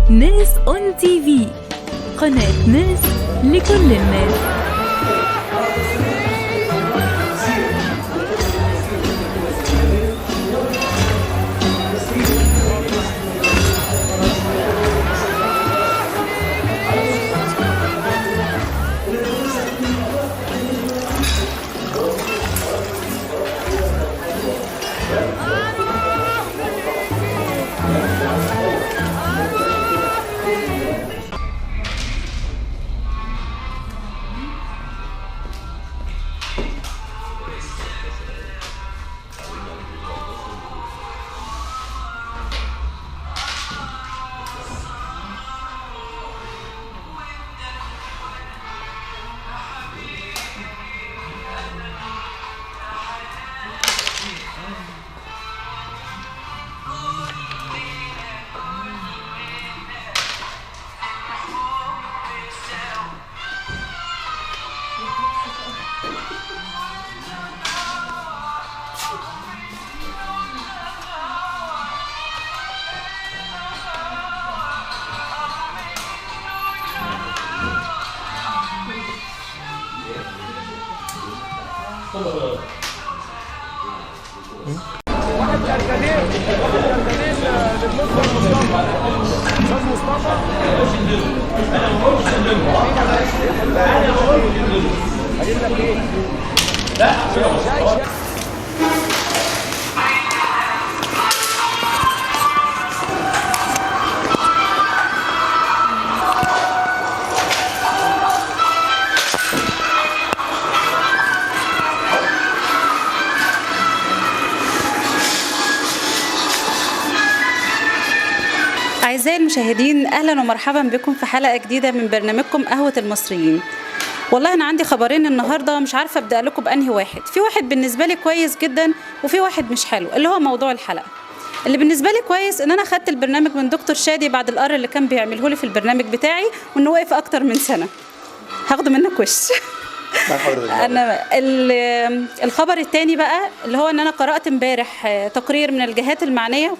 ناس اون تي في، قناة ناس لكل الناس. واحد كركديه للدكتور مصطفى. استاذ مصطفى هجيب لك ايه؟ لا أعزائي المشاهدين، أهلا ومرحبا بكم في حلقة جديدة من برنامجكم قهوة المصريين. والله أنا عندي خبرين النهاردة، مش عارفة أبدأ لكم بأنهي واحد. في واحد بالنسبة لي كويس جدا وفي واحد مش حلو، اللي هو موضوع الحلقة. اللي بالنسبة لي كويس إن أنا خدت البرنامج من دكتور شادي بعد القرار اللي كان بيعمله لي في البرنامج بتاعي، وإنه وقف أكتر من سنة. هاخده منك وش. أنا الخبر الثاني بقى اللي هو إن أنا قرأت امبارح تقرير من الجهات المعنية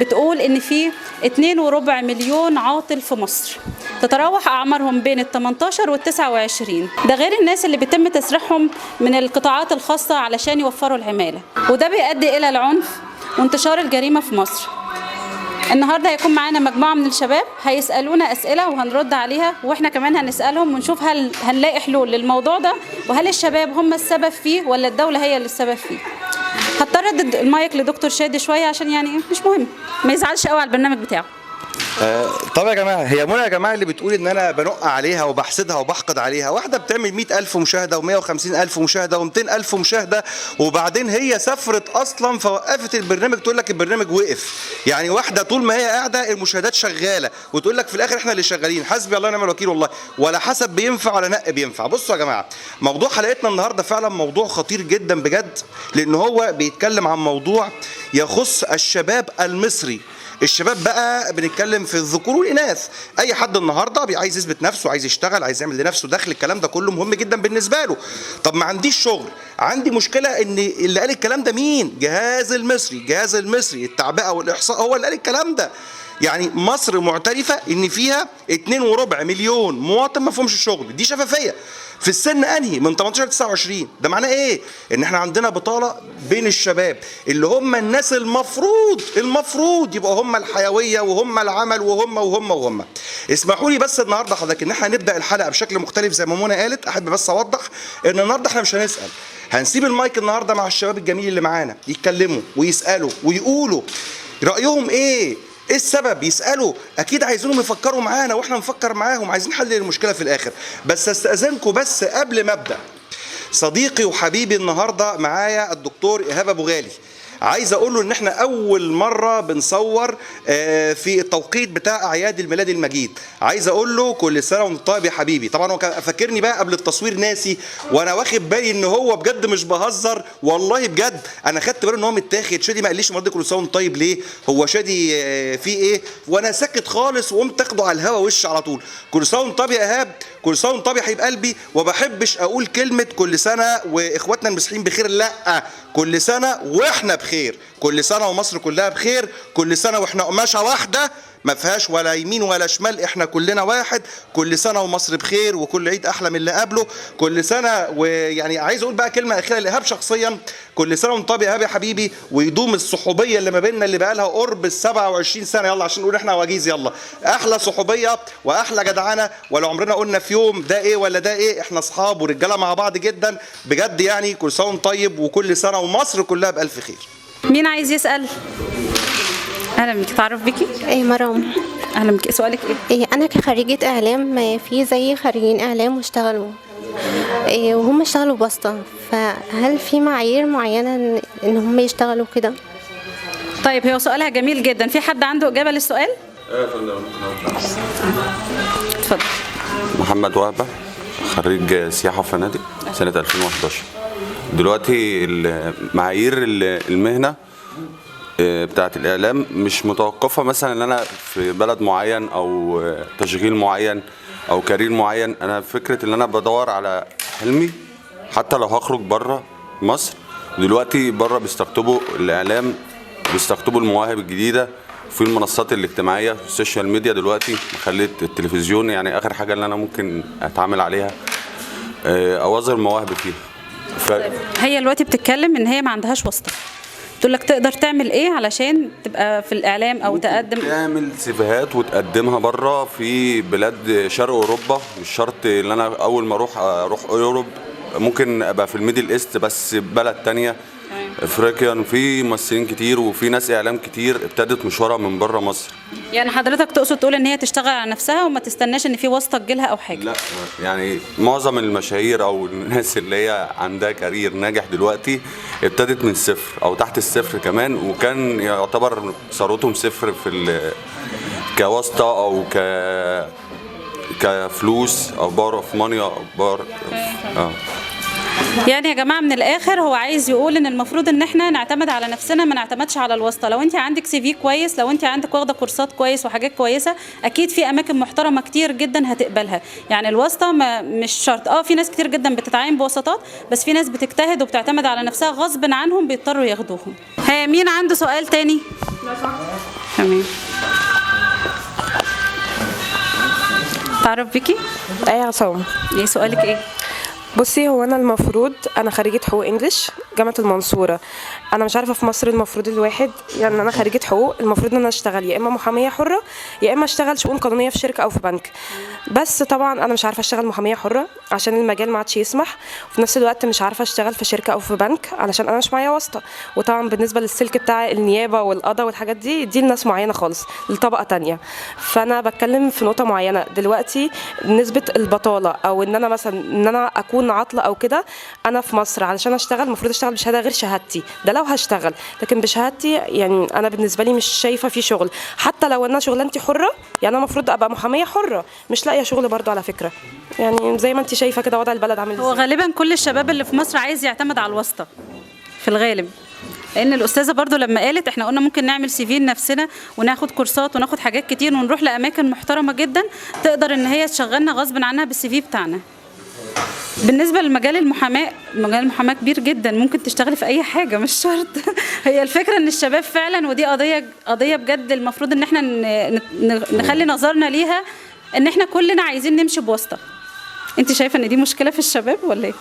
بتقول إن في 2.25 مليون عاطل في مصر، تتراوح أعمارهم بين ال 18 وال 29. ده غير الناس اللي بيتم تسريحهم من القطاعات الخاصة علشان يوفروا العمالة، وده بيؤدي إلى العنف وانتشار الجريمة في مصر. النهارده هيكون معانا مجموعه من الشباب هيسالونا اسئله وهنرد عليها، واحنا كمان هنسالهم ونشوف هل هنلاقي حلول للموضوع ده، وهل الشباب هم السبب فيه ولا الدوله هي اللي السبب فيه. هضطر ادي المايك لدكتور شادي شويه عشان يعني مش مهم ما يزعلش قوي على البرنامج بتاعه. طب يا جماعه، هي منى يا جماعه اللي بتقول ان انا بنق عليها وبحسدها وبحقد عليها، واحده بتعمل 100,000 مشاهده و150,000 مشاهده و200,000 مشاهده، وبعدين هي سافرت اصلا فوقفت البرنامج تقول لك البرنامج وقف. يعني واحده طول ما هي قاعده المشاهدات شغاله وتقول لك في الاخر احنا اللي شغالين. حسبي الله ونعم الوكيل والله، ولا حسب بينفع ولا نق بينفع. بصوا يا جماعه، موضوع حلقتنا النهارده فعلا موضوع خطير جدا بجد، لان هو بيتكلم عن موضوع يخص الشباب المصري. الشباب بقى بنتكلم في الذكور والاناث، اي حد النهارده عايز يثبت نفسه، عايز يشتغل، عايز يعمل لنفسه دخل، الكلام ده كله مهم جدا بالنسبه له. طب ما عنديش شغل، عندي مشكله ان اللي قال الكلام ده مين؟ الجهاز المصري التعبئه والاحصاء هو اللي قال الكلام ده. يعني مصر معترفه ان فيها 2.25 مليون مواطن ما فيهمش شغل، دي شفافيه. في السن انهي؟ من 18 ل 29. ده معناه ايه؟ ان احنا عندنا بطاله بين الشباب اللي هم الناس المفروض يبقوا هم الحيويه وهم العمل وهم. اسمحوا لي بس النهارده حضرتك ان احنا نبدا الحلقه بشكل مختلف زي ما منى قالت. احب بس اوضح ان النهارده احنا مش هنسال، هنسيب المايك النهارده مع الشباب الجميل اللي معانا يتكلموا ويسالوا ويقولوا رايهم ايه السبب، يسالوا. اكيد عايزينهم يفكروا معانا واحنا نفكر معاهم، عايزين حل للمشكله في الاخر. بس استاذنكم بس قبل ما ابدا، صديقي وحبيبي النهارده معايا الدكتور ايهاب ابو غالي. عايز اقول له ان احنا اول مره بنصور في التوقيت بتاع اعياد الميلاد المجيد. عايز اقول له كل سنه وانت طيب يا حبيبي. طبعا هو كان فاكرني بقى قبل التصوير ناسي، وانا واخد بالي ان هو بجد مش بهزر والله بجد. انا خدت بالي ان هو متاخد. شادي ما قاليش مرضي كل سنه وانت طيب ليه؟ هو شادي فيه ايه؟ وانا ساكت خالص وقمت اخده على الهوا وش على طول. كل سنه وانت طيب يا ايهاب، كل سنه وانت طيب يا حبيب قلبي. وبحبش اقول كلمه كل سنه واخواتنا المسيحيين بخير، لا، كل سنه واحنا بخير، كل سنه ومصر كلها بخير، كل سنه واحنا قماشه واحده ما فيهاش ولا يمين ولا شمال، احنا كلنا واحد. كل سنه ومصر بخير، وكل عيد احلى من اللي قبله. كل سنه، ويعني عايز اقول بقى كلمه اخيره لايهاب شخصيا، كل سنه وانت طيب يا ايهاب يا حبيبي، ويدوم الصحوبيه اللي ما بيننا اللي بقى لها قرب ال 27 سنه، يلا عشان نقول احنا عواجيز، يلا احلى صحوبيه واحلى جدعانه، ولا عمرنا قلنا في يوم ده ايه ولا ده ايه، احنا اصحاب ورجاله مع بعض جدا بجد يعني. كل سنه وانت طيب، وكل سنه ومصر كلها بالف خير. مين عايز يسال؟ اهلا بيكي، تعرف بيكي؟ ايه مرام. اهلا بيكي، سؤالك ايه؟ إيه انا كخريجة اعلام، في زي خريجين اعلام واشتغلوا، إيه وهم اشتغلوا بواسطة، فهل في معايير معينة ان هم يشتغلوا كده؟ طيب هو سؤالها جميل جدا، في حد عنده اجابه للسؤال؟ اتفضل. محمد وهبة، خريج سياحة وفنادق سنة 2011. دلوقتي معايير المهنة بتاعت الإعلام مش متوقفة مثلا إن أنا في بلد معين أو تشغيل معين أو كارير معين. أنا فكرة إن أنا بدور على حلمي حتى لو هخرج بره مصر. دلوقتي بره بيستقطبوا الإعلام، بيستقطبوا المواهب الجديدة في المنصات الاجتماعية، في السوشيال ميديا. دلوقتي خليت التلفزيون يعني آخر حاجة اللي أنا ممكن أتعامل عليها أو أظهر مواهبي فيها. هي دلوقتي بتتكلم ان هي ما عندهاش واسطه، تقول لك تقدر تعمل ايه علشان تبقى في الاعلام او تقدم؟ تعمل سيفيهات وتقدمها بره في بلاد شرق اوروبا. مش شرط ان انا اول ما اروح اوروب، ممكن ابقى في الميدل ايست بس بلد تانية، افريقيا. في ممثلين كتير وفي ناس اعلام كتير ابتدت مشوارها من بره مصر. يعني حضرتك تقصد تقول ان هي تشتغل على نفسها وما تستناش ان في واسطه تجيلها او حاجه؟ لا، يعني معظم المشاهير او الناس اللي هي عندها كارير ناجح دلوقتي ابتدت من صفر او تحت الصفر كمان، وكان يعتبر ثروتهم صفر في كواسطه او كفلوس او بار اوف ماني او بار. يعني يا جماعه من الاخر هو عايز يقول ان المفروض ان احنا نعتمد على نفسنا، ما نعتمدش على الواسطه. لو انت عندك سي في كويس، لو انت عندك واخده كورسات كويس وحاجات كويسه، اكيد في اماكن محترمه كتير جدا هتقبلها. يعني الواسطه مش شرط. في ناس كتير جدا بتتعين بواسطات، بس في ناس بتجتهد وبتعتمد على نفسها غصب عنهم بيضطروا ياخدوهم. مين عنده سؤال تاني؟ تمام. تعرف بيكي؟ ايه عصام. ايه سؤالك ايه؟ بصي، هو انا المفروض انا خريجه حقوق انجلش جامعه المنصوره. انا مش عارفه في مصر المفروض الواحد، يعني انا خريجه حقوق، المفروض ان انا اشتغل يا اما محاميه حره يا اما اشتغل شؤون قانونيه في شركه او في بنك. بس طبعا انا مش عارفه اشتغل محاميه حره عشان المجال ما عادش يسمح، وفي نفس الوقت مش عارفه اشتغل في شركه او في بنك علشان انا مش معايا واسطه. وطبعا بالنسبه للسلك بتاع النيابه والقضاء والحاجات دي لناس معينه خالص، لطبقه تانية. فانا بتكلم في نقطه معينه دلوقتي، نسبه البطاله او ان انا مثلا ان انا اكون عاطله او كده. انا في مصر علشان اشتغل المفروض اشتغل بشهاده غير شهادتي، ده لو هشتغل. لكن بشهادتي يعني انا بالنسبه لي مش شايفه في شغل، حتى لو انا شغلانتي حره. يعني انا المفروض ابقى محاميه حره، مش لاقيه شغل برضو على فكره. يعني زي ما انت شايفه كده وضع البلد عامل ازاي. هو غالبا كل الشباب اللي في مصر عايز يعتمد على الواسطه في الغالب، لان الاستاذه برضو لما قالت احنا قلنا ممكن نعمل سي في لنفسنا وناخد كورسات وناخد حاجات كتير ونروح لاماكن محترمه جدا تقدر ان هي تشغلنا غصب عنها بالسي في بتاعنا. بالنسبه لمجال المحاماه، مجال المحاماه كبير جدا، ممكن تشتغلي في اي حاجه مش شرط. هي الفكره ان الشباب فعلا، ودي قضيه بجد المفروض ان احنا نخلي نظرنا ليها، ان احنا كلنا عايزين نمشي بواسطه. انت شايفه ان دي مشكله في الشباب ولا ايه؟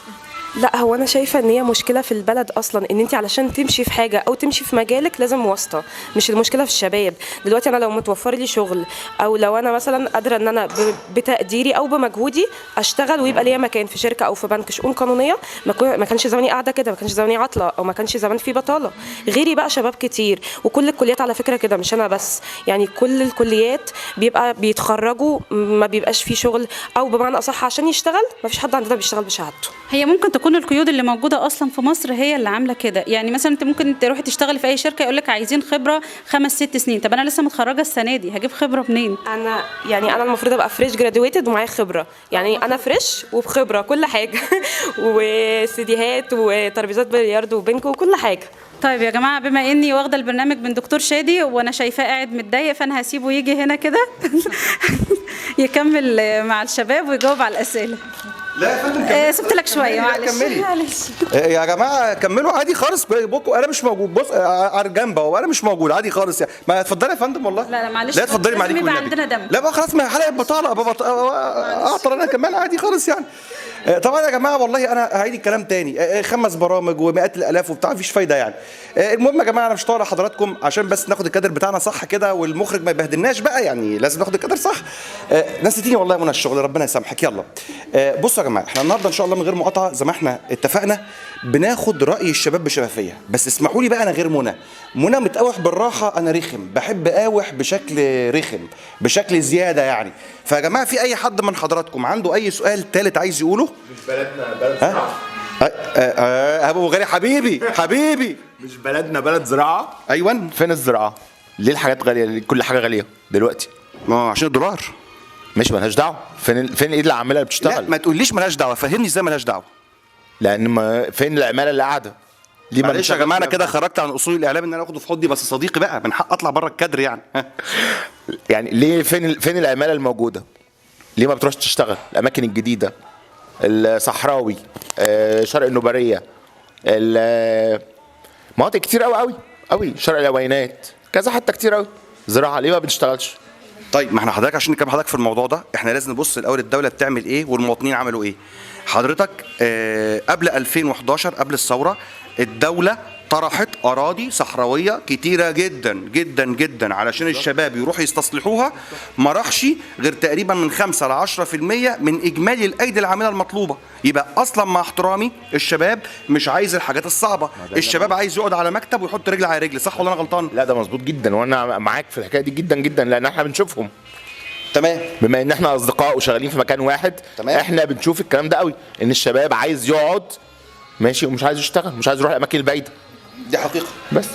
لا، هو انا شايفه ان هي مشكله في البلد اصلا، ان انت علشان تمشي في حاجه او تمشي في مجالك لازم واسطه. مش المشكله في الشباب. دلوقتي انا لو متوفر لي شغل، او لو انا مثلا قادره ان انا بتقديري او بمجهودي اشتغل ويبقى ليا مكان في شركه او في بنك شؤون قانونيه، ما كانش زماني قاعده كده، ما كانش زماني عاطله، او ما كانش زمان في بطاله. غيري بقى شباب كتير، وكل الكليات على فكره كده، مش انا بس. يعني كل الكليات بيبقى بيتخرجوا ما بيبقاش في شغل، او بمعنى اصح عشان يشتغل ما فيش حد عندنا بيشتغل بشهادته. هي ممكن تكون القيود اللي موجوده اصلا في مصر هي اللي عامله كده. يعني مثلا انت ممكن تروحي تشتغلي في اي شركه يقول لك عايزين خبره 5-6 سنين. طب انا لسه متخرجه السنه دي، هجيب خبره منين؟ انا المفروض ابقى فريش جرادويتد ومعايا خبره. يعني انا فريش وبخبره كل حاجه وسيديهات وترابيزات بلياردو وبنك وكل حاجه. طيب يا جماعه، بما اني واخده البرنامج من دكتور شادي وانا شايفاه قاعد متضايق، فانا هسيبه يجي هنا كده يكمل مع الشباب ويجاوب على الاسئله. لا يا فندم كملي. سبت لك شويه، معلش كملي. معلش. يا جماعه كملوا عادي خالص، بكم انا مش موجود، بص على الجنب اهو انا مش موجود عادي خالص يعني. ما اتفضلي يا فندم والله. لا معلش، لا اتفضلي معلش. لازم يبقى عندنا دم. لا بقى خلاص، ما هي حلقه بطاله اعطر انا كمان عادي خالص يعني. طبعا يا جماعه والله انا هعيد الكلام تاني، 5 برامج ومئات الالاف وبتاع مفيش فايده يعني. المهم يا جماعه انا مش طالع حضراتكم عشان بس ناخد الكادر بتاعنا صح كده والمخرج ما يبهدلناش بقى، يعني لازم ناخد الكادر صح. نسيتيني والله من الشغل، ربنا يسامحك. يلا بصوا يا جماعه، احنا النهارده ان شاء الله من غير مقاطعه زي ما احنا اتفقنا بناخد راي الشباب بشفافيه، بس اسمحوا لي بقى انا غير منى متقاوح بالراحه، انا رخم، بحب اقاوح بشكل رخم بشكل زياده يعني. فيا جماعه في اي حد من حضراتكم عنده اي سؤال ثالث عايز يقوله؟ مش بلدنا بلد زراعة. ابو غالي حبيبي مش بلدنا بلد زراعة. ايوه. فين الزراعة؟ ليه الحاجات غالية؟ ليه كل حاجة غالية دلوقتي؟ ما هو عشان الدولار. مش مالهاش دعوة. فين ايه العمالة اللي لا بتشتغل؟ ما تقوليش مالهاش دعوه، فهمني ازاي مالهاش دعوه. لأن ما فين العمالة اللي قاعدة؟ ليه ما معلش يا جماعه انا بنشتغلش؟ كده خرجت عن اصول الاعلام ان انا اخده في حضني، بس صديقي بقى من حق اطلع بره الكادر يعني. يعني ليه فين العمالة الموجودة؟ ليه ما بتروحش تشتغل؟ الأماكن الجديدة، الصحراوي، شرق النوبرية، مناطق كتير قوي، شرق العوينات، كذا حتة كتير قوي. زراعة ليه ما بنشتغلش؟ طيب ما احنا حضرتك عشان نكلم حضرتك في الموضوع ده احنا لازم نبص الاول الدوله بتعمل ايه والمواطنين عملوا ايه. حضرتك قبل 2011 قبل الثوره الدوله طرحت اراضي صحراويه كتيره جدا جدا جدا علشان الشباب يروحوا يستصلحوها، ما راحش غير تقريبا من 5 ل 10% من اجمالي الايدي العامله المطلوبه. يبقى اصلا مع احترامي الشباب مش عايز الحاجات الصعبه، الشباب عايز يقعد على مكتب ويحط رجل على رجل، صح ولا انا غلطان؟ لا ده مظبوط جدا، وانا معاك في الحكايه دي جدا جدا، لان احنا بنشوفهم. تمام. بما ان احنا اصدقاء وشغالين في مكان واحد، تمام. احنا بنشوف الكلام ده قوي، ان الشباب عايز يقعد ماشي ومش عايز يشتغل، مش عايز يروح الاماكن البعيده. دي حقيقه. بس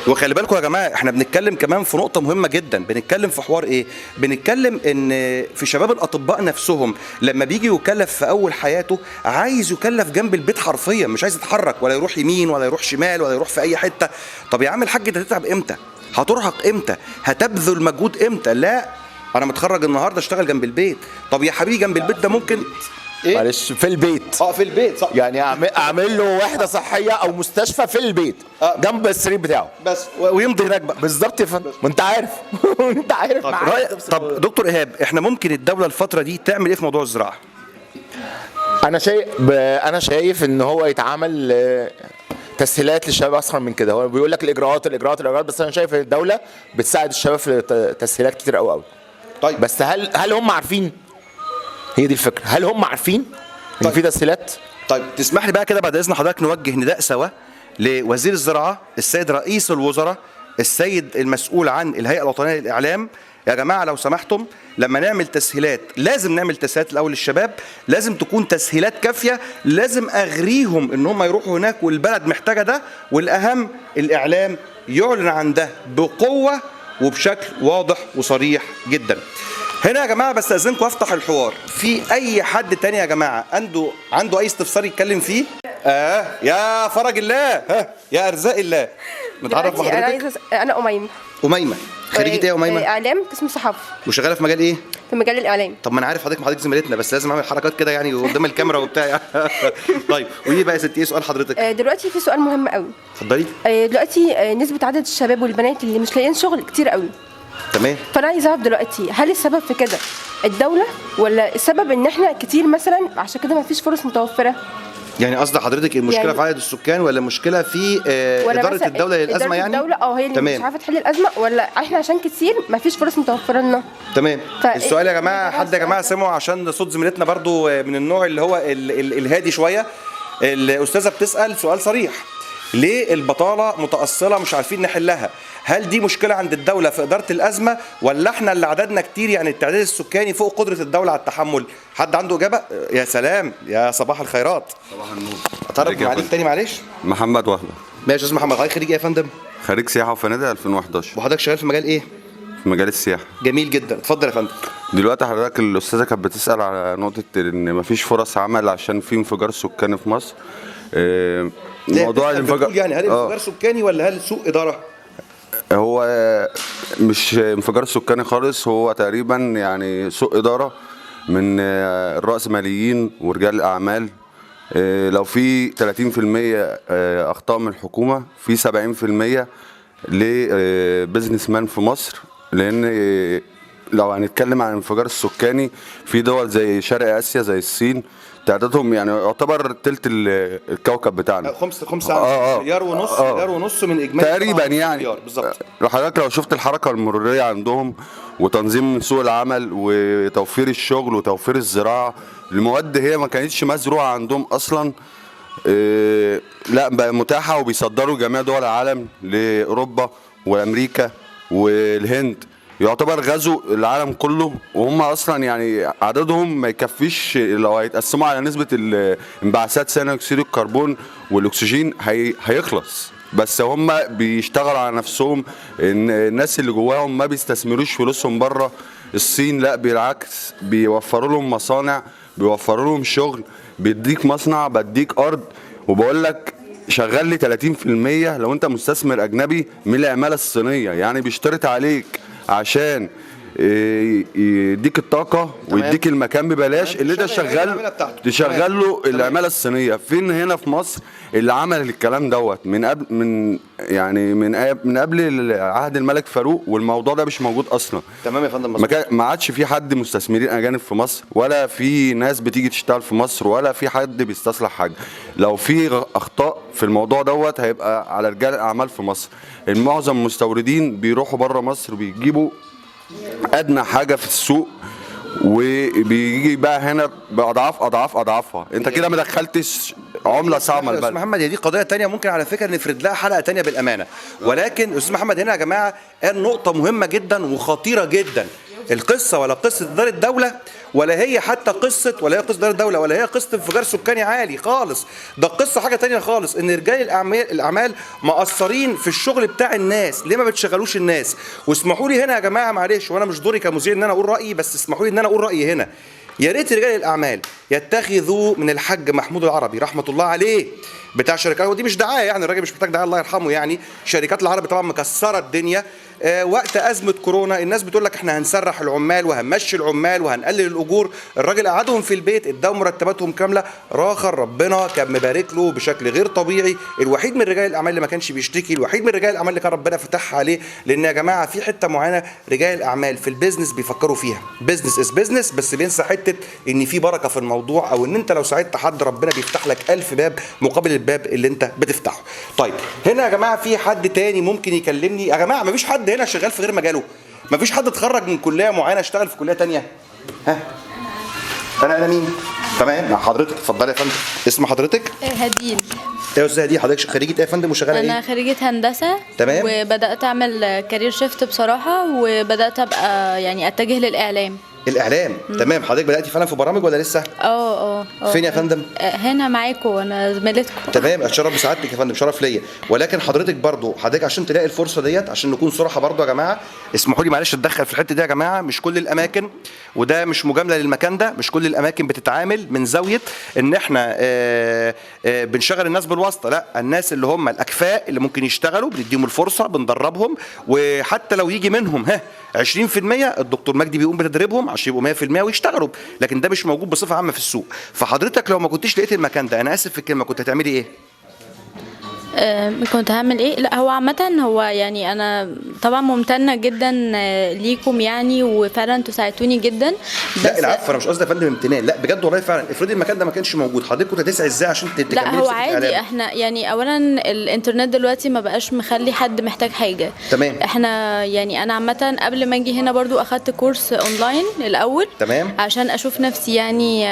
وخلي بالكم يا جماعه احنا بنتكلم كمان في نقطه مهمه جدا، بنتكلم في حوار ايه؟ بنتكلم ان في شباب الاطباء نفسهم لما بيجي يكلف في اول حياته عايز يكلف جنب البيت حرفيا، مش عايز يتحرك ولا يروح يمين ولا يروح شمال ولا يروح في اي حته. طب يا عم الحاج انت هتتعب امتى؟ هترهق امتى؟ هتبذل مجهود امتى؟ لا انا متخرج النهارده اشتغل جنب البيت. طب يا حبيبي جنب البيت ده ممكن ايه؟ معلش في البيت. في البيت صح. يعني اعمل له وحده صحيه او مستشفى في البيت جنب السرير بتاعه بس ويمضي هناك بقى. بالظبط يا فندم، ما انت عارف انت عارف. طب دكتور ايهاب احنا ممكن الدوله الفتره دي تعمل ايه في موضوع الزراعه؟ انا شايف ان هو يتعمل تسهيلات للشباب اصلا من كده. هو بيقول لك الاجراءات، بس انا شايف ان الدوله بتساعد الشباب في تسهيلات كتير قوي. طيب بس هل هم عارفين؟ هي دي الفكره، هل هم عارفين ان في تسهيلات؟ طيب تسمح لي بقى كده بعد اذن حضرتك نوجه نداء سوا لوزير الزراعه، السيد رئيس الوزراء، السيد المسؤول عن الهيئه الوطنيه للاعلام. يا جماعه لو سمحتم لما نعمل تسهيلات لازم نعمل تسهيلات الاول للشباب، لازم تكون تسهيلات كافيه، لازم اغريهم ان هم يروحوا هناك والبلد محتاجه ده، والاهم الاعلام يعلن عن ده بقوه وبشكل واضح وصريح جدا. هنا يا جماعه بستأذنكم افتح الحوار، في اي حد تاني يا جماعه عنده اي استفسار يتكلم فيه؟ يا فرج الله، يا ارزاق الله. نتعرف انا بحضرتك. عايزه انا أميمة خريجة ايه يا أميمة؟ اعلام قسم صحافه، وشغاله في مجال ايه؟ في مجال الاعلام. طب ما انا عارف حضرتك زميلتنا، بس لازم اعمل حركات كده يعني قدام الكاميرا وبتاع. طيب قولي بقى يا ستي ايه سؤال حضرتك؟ دلوقتي في سؤال مهم قوي. اتفضلي. دلوقتي نسبه عدد الشباب والبنات اللي مش لاقيين شغل كتير قوي. تمام. فانا عايزه اعرف دلوقتي هل السبب في كده الدوله ولا السبب ان احنا كتير مثلا عشان كده ما فيش فرص متوفره؟ يعني قصد حضرتك المشكله يعني في عدد السكان ولا مشكله في اداره الدوله للازمه إدارة يعني؟ الدوله هي اللي تمام. مش عارفه تحل الازمه، ولا احنا عشان كتير ما فيش فرص متوفره لنا؟ تمام. السؤال يا جماعه إيه حد يا جماعه سمعوا عشان صوت زميلتنا برضو من النوع اللي هو الهادي شويه. الاستاذه بتسال سؤال صريح، ليه البطاله متأصلة مش عارفين نحلها؟ هل دي مشكلة عند الدولة في إدارة الأزمة ولا احنا اللي عددنا كتير يعني التعداد السكاني فوق قدرة الدولة على التحمل؟ حد عنده إجابة؟ يا سلام يا صباح الخيرات. صباح النور. أتعرف معاك تاني معلش؟ محمد وهبة. ماشي يا أستاذ محمد، حضرتك خريج إيه يا فندم؟ خريج سياحة وفنادق 2011. وحضرتك شغال في مجال إيه؟ في مجال السياحة. جميل جدا، اتفضل يا فندم. دلوقتي حضرتك الأستاذة كانت بتسأل على نقطة إن مفيش فرص عمل عشان في انفجار سكاني في مصر. موضوع الانفجار يعني هل انفجار سكاني ولا هل سوء إدارة؟ هو مش انفجار سكاني خالص، هو تقريبا يعني سوء إدارة من الرأسماليين ورجال الأعمال. لو في 30% أخطاء من الحكومة، في 70% لبزنس مان في مصر. لأن لو هنتكلم عن الانفجار السكاني في دول زي شرق آسيا زي الصين تعدادهم يعني يعتبر تلت الكوكب بتاعنا. خمس مليار ونص من اجمالي تقريبا يعني بالظبط. حضرتك لو شفت الحركه المروريه عندهم وتنظيم سوق العمل وتوفير الشغل وتوفير الزراعه لمواد هي ما كانتش مزروعه عندهم اصلا، لا بقى متاحه وبيصدروا جميع دول العالم لاوروبا وامريكا والهند. يعتبر غزو العالم كله، وهم اصلا يعني عددهم ما يكفيش لو هيتقسموا على نسبه انبعاثات ثاني اكسيد الكربون والاكسجين هيخلص. بس هم بيشتغلوا على نفسهم، ان الناس اللي جواهم ما بيستثمروش فلوسهم بره. الصين لا بالعكس، بيوفروا لهم مصانع، بيوفروا لهم شغل، بيديك مصنع بديك ارض، وبقول لك شغل لي 30% لو انت مستثمر اجنبي من العماله الصينيه. يعني بيشترط عليك عشان يديك الطاقه ويديك المكان ببلاش اللي انت تشغل له العماله الصينيه. فين هنا في مصر اللي عمل الكلام دوت من قبل، من قبل عهد الملك فاروق، والموضوع ده مش موجود اصلا. تمام يا فندم. ما عادش في حد مستثمرين اجانب في مصر، ولا في ناس بتيجي تشتغل في مصر، ولا في حد بيستصلح حاجه. لو في اخطاء في الموضوع دوت هيبقى على رجال الاعمال في مصر. المعظم المستوردين بيروحوا بره مصر بيجيبوا ادنى حاجه في السوق وبيجي بقى هنا باضعاف اضعافها. انت كده ما دخلتش عمله صعبه البلد. استاذ محمد، هي دي قضيه تانية ممكن على فكره نفرد لها حلقه تانية بالامانه، ولكن استاذ محمد هنا يا جماعه قال نقطه مهمه جدا وخطيره جدا. القصه ولا قصه اداره الدوله، ولا هي حتى قصه، ولا هي قصه اداره الدوله، ولا هي قصه انفجار سكاني عالي خالص. ده قصه حاجه تانية خالص، ان رجال الاعمال مقصرين في الشغل بتاع الناس. ليه ما بتشغلوش الناس؟ واسمحوا لي هنا يا جماعه معلش، وانا مش دوري كمذيع ان انا اقول رايي، بس اسمحوا لي ان انا اقول رايي هنا. يا ريت رجال الاعمال يتخذوا من الحاج محمود العربي رحمه الله عليه بتاع شركات، ودي مش دعايه يعني، الراجل مش محتاج دعايه الله يرحمه يعني. شركات العربي طبعا مكسره الدنيا. وقت ازمه كورونا الناس بتقول لك احنا هنسرح العمال وهنمشي العمال وهنقلل الاجور. الراجل قعدهم في البيت، اداهم مرتباتهم كامله، راخر ربنا كان مبارك له بشكل غير طبيعي. الوحيد من رجال الاعمال اللي ما كانش بيشتكي، الوحيد من رجال الاعمال اللي كان ربنا فتحها عليه. لان يا جماعه في حته معينه رجال الاعمال في البيزنس بيفكروا فيها، بيزنس از بيزنس، بس بينسى حته ان في بركه في الموضوع، او ان انت لو ساعدت حد ربنا بيفتح لك 1000 باب مقابل الباب اللي انت بتفتحه. طيب هنا يا جماعه في حد تاني ممكن يكلمني؟ يا جماعه مفيش حد هنا شغال في غير مجاله، مفيش حد اتخرج من كليه معينه اشتغل في كليه تانية. ها انا مين؟ تمام حضرتك اتفضلي يا فندم. اسم حضرتك؟ هديل. يا استاذه هديل، حضرتك خريجه ايه يا فندم وشغاله ايه؟ انا خريجه هندسه. تمام. وبدات اعمل كارير شيفت بصراحه، وبدات ابقى يعني اتجه للاعلام. الاعلام. تمام. حضرتك بداتي فعلا في برامج ولا لسه؟ فين يا فندم؟ هنا معاكم، انا زميلتكم. تمام. اتشرف بسعادتك يا فندم، شرف ليا. ولكن حضرتك برضو عشان تلاقي الفرصه ديت، عشان نكون صراحه برضو يا جماعه، اسمحوا لي معلش اتدخل في الحته دي يا جماعه. مش كل الاماكن، وده مش مجامله للمكان ده، مش كل الاماكن بتتعامل من زاويه ان احنا بنشغل الناس بالواسطه. لا، الناس اللي هم الاكفاء اللي ممكن يشتغلوا بنديهم الفرصه، بندربهم، وحتى لو يجي منهم 20% الدكتور مجدي بيقوم بتدريبهم عشان يبقوا 100% ويشتغلوا. لكن ده مش موجود بصفه عامه في السوق. فحضرتك لو ما كنتش لقيت المكان ده، انا اسف في الكلمه، كنت هتعملي ايه؟ كنت هعمل ايه؟ لا هو عامه هو يعني انا طبعا ممتنه جدا ليكم يعني، وفعلا انتوا ساعدتوني جدا. لا العفو، انا مش قصدي يا فندم امتنان، لا بجد والله فعلا. افرضي المكان ده ما كانش موجود، حضرتك كنت هتسعي ازاي عشان تكملي؟ لا هو عادي، احنا يعني اولا الانترنت دلوقتي ما بقاش مخلي حد محتاج حاجه. تمام. احنا يعني انا عامه قبل ما اجي هنا برضو اخدت كورس اونلاين الاول. تمام. عشان اشوف نفسي يعني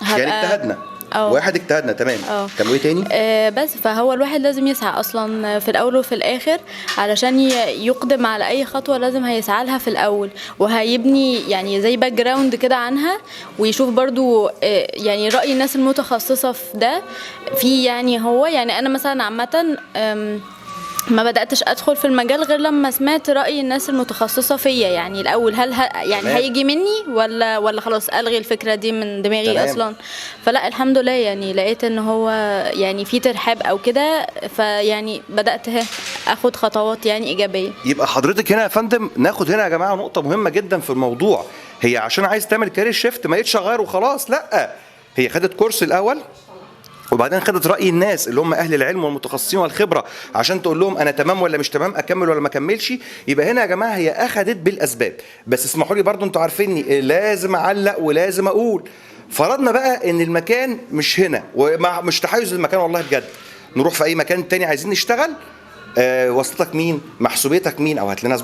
هبقى يعني اجتهدنا. واحد اجتهدنا. تمام. كان ايه تاني؟ بس فهو الواحد لازم يسعى اصلا في الاول وفي الاخر، علشان يقدم على اي خطوه لازم هيسعى لها في الاول، وهيبني يعني زي باك جراوند كده عنها، ويشوف برضو يعني راي الناس المتخصصه في ده. في يعني هو يعني انا مثلا عامه ما بدأتش أدخل في المجال غير لما سمعت رأي الناس المتخصصة فيا. يعني الأول هل يعني تمام. هيجي مني ولا خلاص ألغي الفكرة دي من دماغي تمام. أصلا. فلا الحمد لله يعني لقيت إن هو يعني في ترحاب أو كده، فيعني بدأت أخد خطوات يعني إيجابية. يبقى حضرتك هنا يا فندم ناخد هنا يا جماعة نقطة مهمة جدا في الموضوع. هي عشان عايز تعمل كارير شيفت ما يتش غير وخلاص، لا هي خدت كورس الاول وبعدين خدت راي الناس اللي هم اهل العلم والمتخصصين والخبره عشان تقول لهم انا تمام ولا مش تمام، اكمل ولا ما اكملش. يبقى هنا يا جماعه هي اخذت بالاسباب. بس اسمحوا لي برضو، انتوا عارفيني لازم اعلق ولازم اقول، فرضنا بقى ان المكان مش هنا، ومش تحيز للمكان والله بجد، نروح في اي مكان تاني عايزين نشتغل، واسطتك مين؟ محسوبيتك مين؟ او هات لنا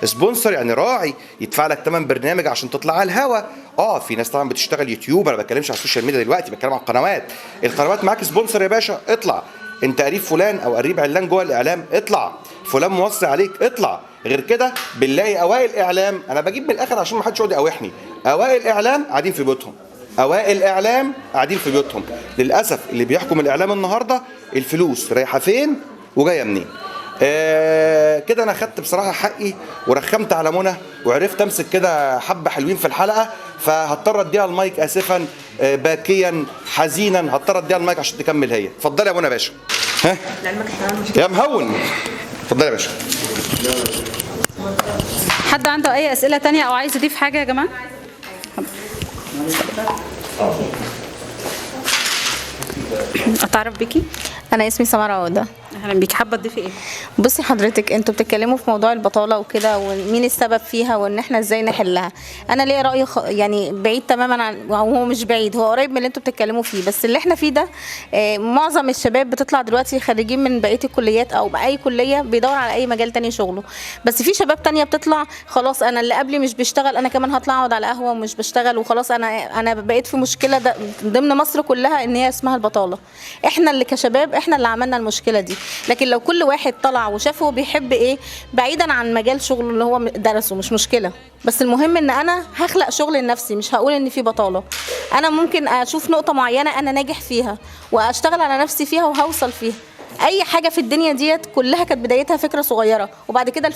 سبونسر يعني راعي يدفع لك ثمن برنامج عشان تطلع على الهوا. في ناس طبعا بتشتغل يوتيوب، انا ما بتكلمش على السوشيال ميديا دلوقتي، بتكلم على القنوات معاك سبونسر يا باشا، اطلع. انت قريب فلان او قريب علان جوه الاعلام، اطلع. فلان موصي عليك، اطلع. غير كده بنلاقي اوائل اعلام، انا بجيب من الاخر عشان ما حدش يقعد يقاوحني، اوائل اعلام قاعدين في بيوتهم. للاسف اللي بيحكم الاعلام النهارده الفلوس رايحه فين وجايه منين. كده انا خدت بصراحه حقي ورخمت على منى وعرفت امسك كده حبه حلوين في الحلقه، فهضطر اديها المايك اسفا باكيا حزينا، هضطر اديها المايك عشان تكمل هي. اتفضلي يا منى يا باشا. ها يا مهون، اتفضلي يا باشا. حد عنده اي اسئله تانية او عايز يضيف حاجه يا جماعه؟ اتعرف بيكي؟ انا اسمي سمر عوده. اهلا بيكي، حابه تضيفي ايه؟ بصي حضرتك، انتوا بتتكلموا في موضوع البطاله وكده ومين السبب فيها وان احنا ازاي نحلها. انا ليا راي يعني بعيد تماما عن، هو مش بعيد، هو قريب من اللي انتوا بتتكلموا فيه. بس اللي احنا فيه ده معظم الشباب بتطلع دلوقتي خريجين من بقيه الكليات او باي كليه بيدور على اي مجال تاني شغله. بس في شباب تانية بتطلع خلاص انا اللي قبلي مش بيشتغل، انا كمان هطلع اقعد على قهوه ومش بشتغل وخلاص. انا بقيت في مشكله ده ضمن مصر كلها ان هي اسمها البطاله. احنا اللي كشباب احنا اللي عملنا المشكله دي. لكن لو كل واحد طلع وشاف هو بيحب ايه بعيدا عن مجال شغله اللي هو درسه مش مشكله، بس المهم ان انا هخلق شغل لنفسي، مش هقول ان في بطاله. انا ممكن اشوف نقطه معينه انا ناجح فيها واشتغل على نفسي فيها وهوصل فيها. اي حاجه في الدنيا ديت كلها كانت بدايتها فكره صغيره، وبعد كده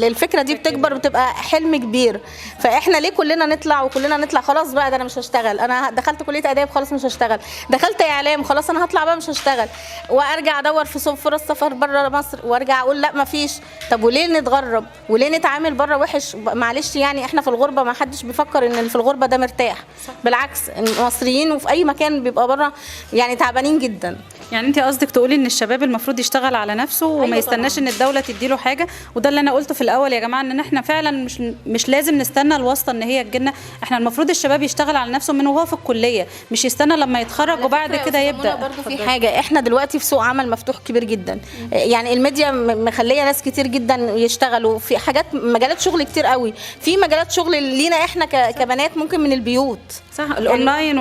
الفكره دي بتكبر وبتبقى حلم كبير. فاحنا ليه كلنا نطلع خلاص بقى ده انا مش هشتغل، انا دخلت كليه اداب خلاص مش هشتغل، دخلت اعلام خلاص انا هطلع بقى مش هشتغل، وارجع ادور في فرص سفر بره مصر وارجع اقول لا مفيش. طب وليه نتغرب وليه نتعامل بره وحش؟ معلش يعني احنا في الغربه ما حدش بيفكر ان في الغربه ده مرتاح، بالعكس المصريين وفي اي مكان بيبقى بره يعني تعبانين جدا. يعني انت قصدك تقولي ان الشباب المفروض يشتغل على نفسه وما يستناش ان الدوله تديله حاجه، وده اللي انا قلته في الاول يا جماعه، ان احنا فعلا مش لازم نستنى الواسطه ان هي تجيلنا. احنا المفروض الشباب يشتغل على نفسه من وهو في الكليه، مش يستنى لما يتخرج وبعد كده يبدا. برضه في حاجه، احنا دلوقتي في سوق عمل مفتوح كبير جدا، يعني الميديا مخليه ناس كتير جدا يشتغلوا في حاجات، مجالات شغل كتير قوي، في مجالات شغل لينا احنا كبنات ممكن من البيوت، صح، الاونلاين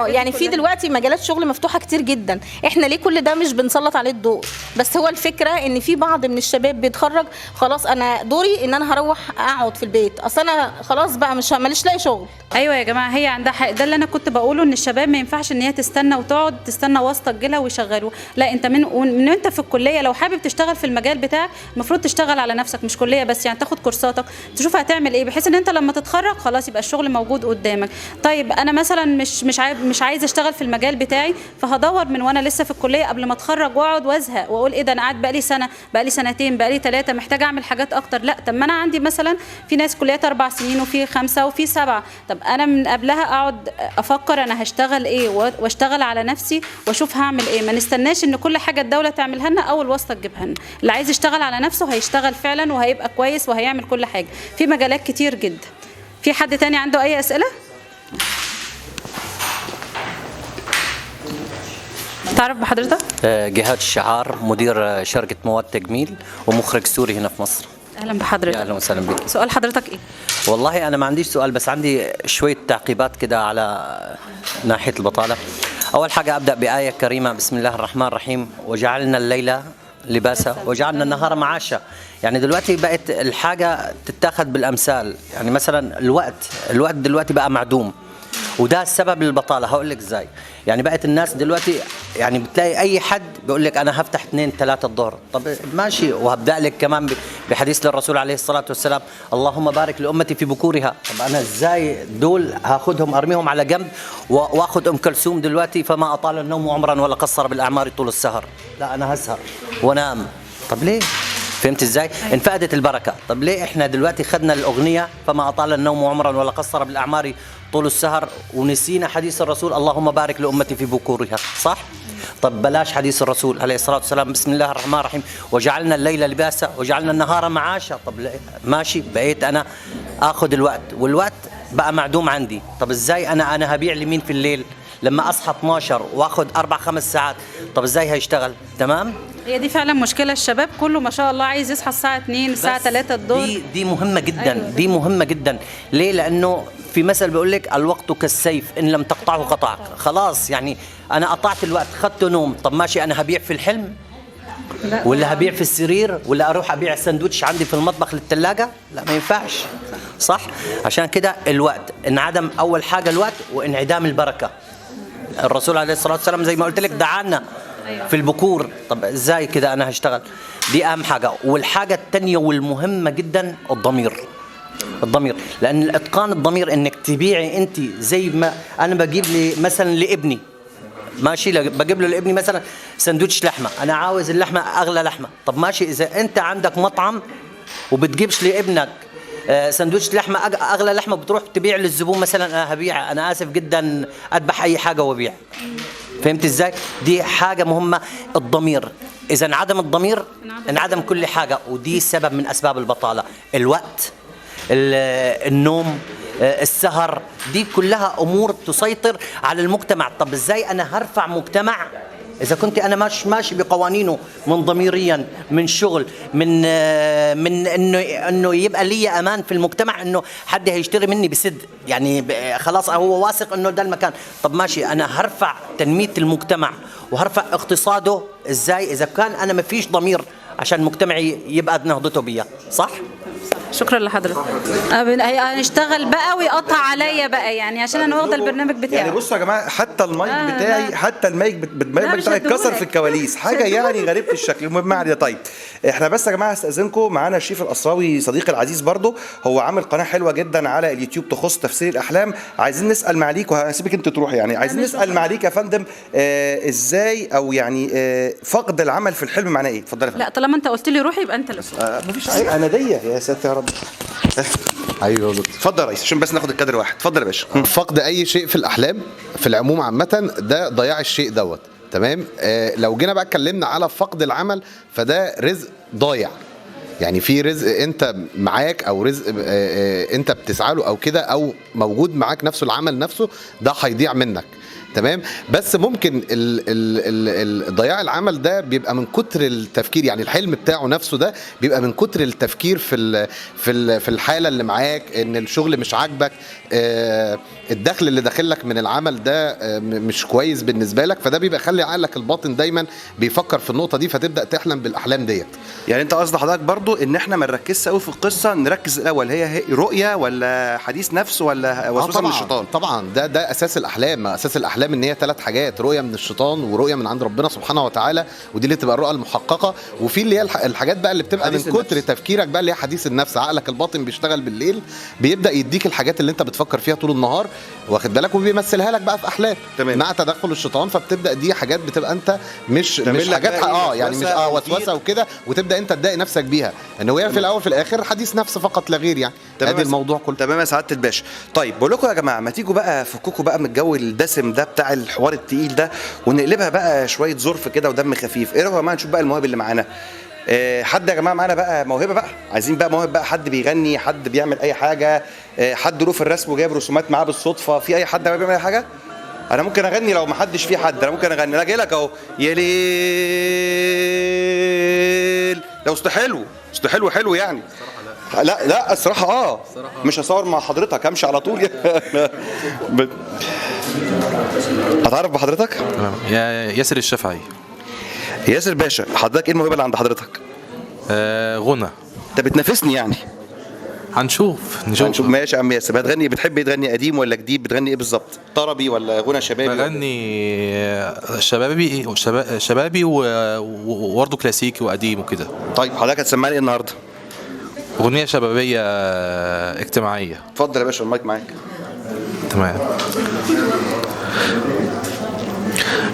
يعني في دلوقتي مجالات شغل مفتوحه كتير جدا. احنا ليه كل ده مش بنسلط عليه الضوء؟ بس هو الفكره ان في بعض من الشباب بيتخرج خلاص انا دوري ان انا هروح اقعد في البيت، اصل انا خلاص بقى ماليش لاقي شغل. ايوه يا جماعه هي عندها حق، ده اللي انا كنت بقوله، ان الشباب ما ينفعش ان هي تستنى وتقعد تستنى واسطه تجيلها ويشغلوه. لا، انت من انت في الكليه لو حابب تشتغل في المجال بتاعك المفروض تشتغل على نفسك، مش كليه بس، يعني تاخد كورساتك تشوف هتعمل ايه بحيث ان انت لما تتخرج خلاص يبقى الشغل موجود قدامك. طيب انا مثلا مش عايز اشتغل في المجال بتاعي، فهدور من وانا لسه في الكليه قبل ما اتخرج واقعد وازهق واقول ايه ده انا قاعد بقالي سنه بقالي سنتين بقالي 3 محتاجه اعمل حاجات اكتر. لا، طب ما انا عندي مثلا في ناس كليات 4 سنين وفي 5 وفي 7، طب انا من قبلها اقعد افكر انا هشتغل ايه واشتغل على نفسي واشوف هعمل ايه. ما نستناش ان كل حاجه الدوله تعملها لنا او الواسطه تجيبها لنا. اللي عايز يشتغل على نفسه هيشتغل فعلا وهيبقى كويس وهيعمل كل حاجه في مجالات كتير جدا. في حد تاني عنده اي اسئله؟ تعرف بحضرتك؟ جهاد الشعار، مدير شركة مواد تجميل ومخرج سوري هنا في مصر. اهلا بحضرتك. اهلا وسهلا بك. سؤال حضرتك ايه؟ والله انا ما عنديش سؤال، بس عندي شوية تعقيبات كده على ناحية البطالة. اول حاجة ابدأ بآية كريمة، بسم الله الرحمن الرحيم، وجعلنا الليل لباسا وجعلنا النهار معاشا. يعني دلوقتي بقت الحاجة تتاخذ بالامثال، يعني مثلا الوقت دلوقتي بقى معدوم، وده السبب للبطاله. هقول لك ازاي. يعني بقت الناس دلوقتي يعني بتلاقي اي حد بيقول لك انا هفتح 2-3 الظهر، طب ماشي، وهبدا لك كمان بحديث للرسول عليه الصلاه والسلام، اللهم بارك لامتي في بكورها. طب انا ازاي دول هاخذهم ارميهم على جنب واخذ ام كلثوم دلوقتي فما اطال النوم عمرا ولا قصر بالاعمار طول السهر؟ لا، انا هسهر وانام. طب ليه؟ فهمت ازاي؟ انفقدت البركه. طب ليه احنا دلوقتي خدنا الاغنيه فما اطال النوم عمرا ولا قصر بالاعمار طول السهر، ونسينا حديث الرسول اللهم بارك لامتي في بكورها، صح؟ طب بلاش حديث الرسول عليه الصلاه والسلام بسم الله الرحمن الرحيم وجعلنا الليل لباسا وجعلنا النهار معاشا. طب ماشي، بقيت انا اخذ الوقت والوقت بقى معدوم عندي. طب ازاي انا هبيع لمين في الليل لما اصحى 12 واخذ 4-5 ساعات؟ طب ازاي هيشتغل؟ تمام. هي دي فعلا مشكله، الشباب كله ما شاء الله عايز يصحى الساعه 2 الساعه 3 الظهر. دي مهمه جدا. أيوة. دي مهمه جدا. ليه؟ لانه في مثل بيقول لك الوقت كالسيف ان لم تقطعه قطعك. خلاص يعني انا قطعت الوقت خدته نوم. طب ماشي، انا هبيع في الحلم ولا هبيع في السرير ولا اروح ابيع السندوتش عندي في المطبخ للثلاجه؟ لا ما ينفعش، صح؟ عشان كده الوقت انعدم. اول حاجه الوقت وانعدام البركه. الرسول عليه الصلاه والسلام زي ما قلت لك دعانا في البكور. طب ازاي كده انا هشتغل؟ دي اهم حاجه. والحاجه الثانيه والمهمه جدا الضمير. الضمير، لان الاتقان الضمير انك تبيعي انت زي ما انا بجيب لي مثلا لابني، ماشي، بجيب له لابني مثلا سندوتش لحمه، انا عاوز اللحمه اغلى لحمه. طب ماشي، اذا انت عندك مطعم وبتجيبش لابنك سندوتش لحمه اغلى لحمه، بتروح تبيع للزبون مثلا انا هبيع، انا اسف جدا اذبح اي حاجه وابيع. فهمت ازاي؟ دي حاجه مهمه. الضمير، اذا انعدم الضمير انعدم كل حاجه، ودي سبب من اسباب البطاله. الوقت، النوم، السهر، دي كلها امور تسيطر على المجتمع. طب ازاي انا هرفع مجتمع اذا كنت انا ماشي بقوانينه، من ضميريا، من شغل، من انه يبقى لي امان في المجتمع، انه حد هيشتري مني بسد، يعني خلاص هو واثق انه ده المكان. طب ماشي، انا هرفع تنميه المجتمع وهرفع اقتصاده ازاي اذا كان انا ما فيش ضمير عشان مجتمعي يبقى نهضته بيا، صح؟ شكرا لحضرتك. هنشتغل بقى ويقطع عليا بقى يعني عشان انا واخده البرنامج بتاعي. يعني بصوا يا جماعه، حتى المايك بتاعي حتى المايك بتاعي اتكسر في الكواليس، حاجه يعني غريبه الشكل. المهم يعني طيب احنا بس يا جماعه استاذنكم، معانا الشيف القصراوي صديقي العزيز برضو، هو عامل قناه حلوه جدا على اليوتيوب تخص تفسير الاحلام. عايزين نسال معاليك، وهسيبك انت تروح يعني، عايزين نسال معاليك يا فندم ازاي او يعني فقد العمل في الحلم معناه ايه؟ اتفضل يا فندم. لا طالما انت قلت لي روحي يبقى انت اللي مفيش عيب، انا ديه يا ساتر يا رب. ايوه دكتور، اتفضل يا ريس عشان بس ناخد الكادر واحد. اتفضل يا باشا. فقد اي شيء في الاحلام في العموم عامه ده ضياع الشيء دوت، تمام. لو جينا بقى اتكلمنا على فقد العمل فده رزق ضايع. يعني في رزق انت معاك او رزق انت بتسعى له او كده، او موجود معاك نفسه العمل نفسه ده هيضيع منك، تمام. بس ممكن ضياع العمل ده بيبقى من كتر التفكير، يعني الحلم بتاعه نفسه ده بيبقى من كتر التفكير في الحاله اللي معاك، ان الشغل مش عاجبك، الدخل اللي داخلك من العمل ده مش كويس بالنسبه لك، فده بيبقى خلي عقلك الباطن دايما بيفكر في النقطه دي، فتبدا تحلم بالاحلام ديت. يعني انت قصد حضرتك برضو ان احنا ما نركزش قوي في القصه، نركز الاول هي رؤيه ولا حديث نفس ولا وسوسه من الشيطان؟ طبعا ده اساس الاحلام. اساس الاحلام ان هي 3 حاجات: رؤيه من الشيطان، ورؤيه من عند ربنا سبحانه وتعالى، ودي اللي تبقى الرؤى المحققه، وفي اللي هي الحاجات بقى اللي بتبقى من كتر تفكيرك بقى اللي هي حديث النفس. عقلك الباطن بيشتغل بالليل، بيبدا يديك الحاجات اللي انت بتفكر فيها طول النهار، واخد بالك، وبيمثلها لك بقى في احلام مع تدخل الشيطان. فبتبدا دي حاجات بتبقى انت مش حاجات يعني مش وسوسه وكده، وتبدا انت تضايق نفسك بيها، ان هي في الاول في الاخر حديث نفس فقط لا غير. يعني ادي الموضوع كله. تمام يا سعاده الباشا. طيب بقول لكم يا جماعه، ما تيجوا بقى فكوكوا بقى من الجو الدسم ده بتاع الحوار التقيل ده، ونقلبها بقى شويه ظرف كده ودم خفيف. ايه رايكم يا جماعه نشوف بقى المواهب اللي معانا؟ حد يا جماعه معانا بقى موهبه بقى، عايزين بقى مواهب بقى، حد بيغني، حد بيعمل اي حاجه، حد له في الرسم وجايب رسومات معاه بالصدفه، في اي حد بيعمل اي حاجه؟ انا ممكن اغني لو ما حدش في حد، انا ممكن اغني. انا جاي لك اهو يا ليل. لو حلو حلو يعني. لا الصراحه مش هصور مع حضرتك، همشي على طول. هتعرف بحضرتك؟ يا ياسر الشافعي. ياسر باشا، حضرتك ايه الموهبه اللي عند حضرتك؟ غنى. انت بتنافسني يعني؟ هنشوف ماشي يا عم ياسر. بتحب تغني قديم ولا جديد؟ بتغني ايه بالظبط؟ طربي ولا غنى شبابي؟ بغني شبابي وبرضه كلاسيكي وقديم وكده. طيب حضرتك هتسمعني ايه النهارده؟ اغنيه شبابيه اجتماعيه. اتفضل يا باشا، المايك معاك. تمام.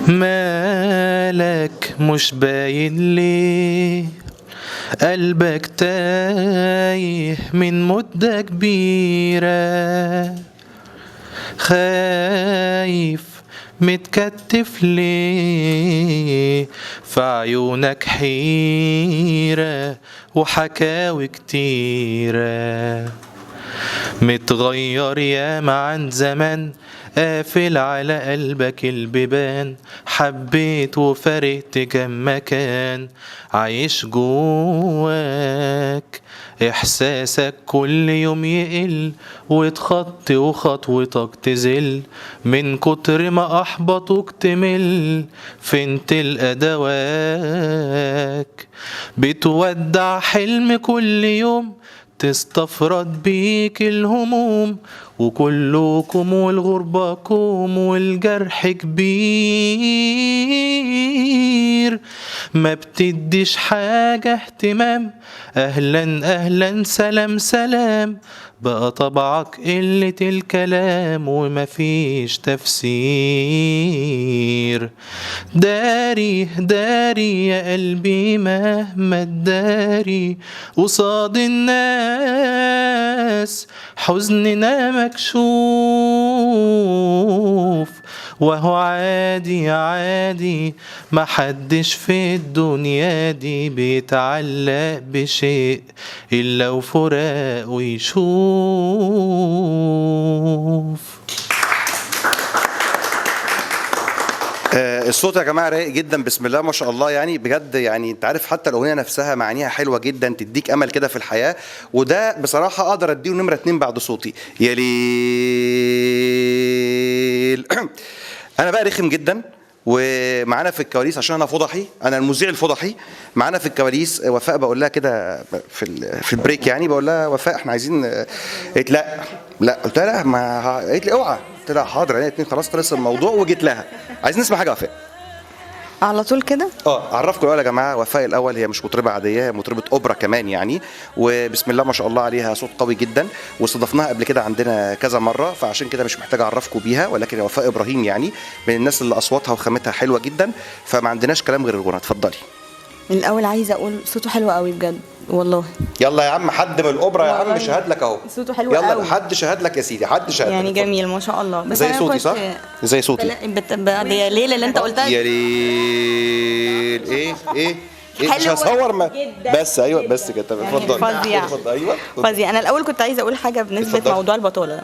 مالك مش باين ليه، قلبك تايه من مدة كبيرة، خايف متكتف ليه، في عيونك حيرة وحكاوي كتيرة، متغير ياما عن زمان، قافل على قلبك البيبان، حبيت وفرقت كم مكان، عايش جواك إحساسك كل يوم يقل، وتخطي وخطوتك تزل، من كتر ما أحبطوك تمل، فين تلقى دواك، بتودع حلم كل يوم، تستفرد بيك الهموم، وكلكم والغربة كوم، والجرح كبير، ما بتديش حاجة اهتمام، أهلا أهلا سلام سلام، بقى طبعك قلة الكلام ومفيش تفسير، داري داري يا قلبي مهما تداري، قصاد الناس حزننا مكشوف، وهو عادي عادي، محدش في الدنيا دي بيتعلق بشيء إلا وفراق ويشوف. الصوت يا جماعه رايق جدا، بسم الله ما شاء الله، يعني بجد، يعني انت عارف حتى الاغنيه نفسها معانيها حلوه جدا، تديك امل كده في الحياه، وده بصراحه اقدر اديله نمره 2 بعد صوتي يا ليل. انا بقى رخم جدا، ومعانا في الكواليس عشان انا فضحي، انا المذيع الفضحي، معانا في الكواليس وفاء، بقول لها كده في البريك، يعني بقول لها وفاء احنا عايزين، قالت لا قلت لها ما، قالت لي اوعى، قلت لها حاضر، انا اتنين خلاص خلص الموضوع، وجيت لها عايزين نسمع حاجه وفاء على طول كده. اعرفكم الاول يا جماعه، وفاء الاول هي مش مطربه عاديه، هي مطربه اوبرا كمان يعني، وبسم الله ما شاء الله عليها صوت قوي جدا، واستضفناها قبل كده عندنا كذا مره، فعشان كده مش محتاج اعرفكم بيها، ولكن وفاء ابراهيم يعني من الناس اللي اصواتها وخامتها حلوه جدا، فما عندناش كلام غير الغنى. اتفضلي. من الاول عايزه اقول صوته حلو قوي بجد والله. يلا يا عم، حد من الاوبرا يا عم شهد لك اهو، صوته حلو قوي، يلا حد شهد لك يا سيدي، حد شهد يعني لك. جميل ما شاء الله. بس زي صوتي صح؟ زي صوتي يا ليل اللي انت قلتها يا ليل. ايه مش هصور بس ايوه بس كده. طب اتفضل. فظيع. ايوه فظيع. انا الاول كنت عايزه اقول حاجه بالنسبه لموضوع البطاله ده.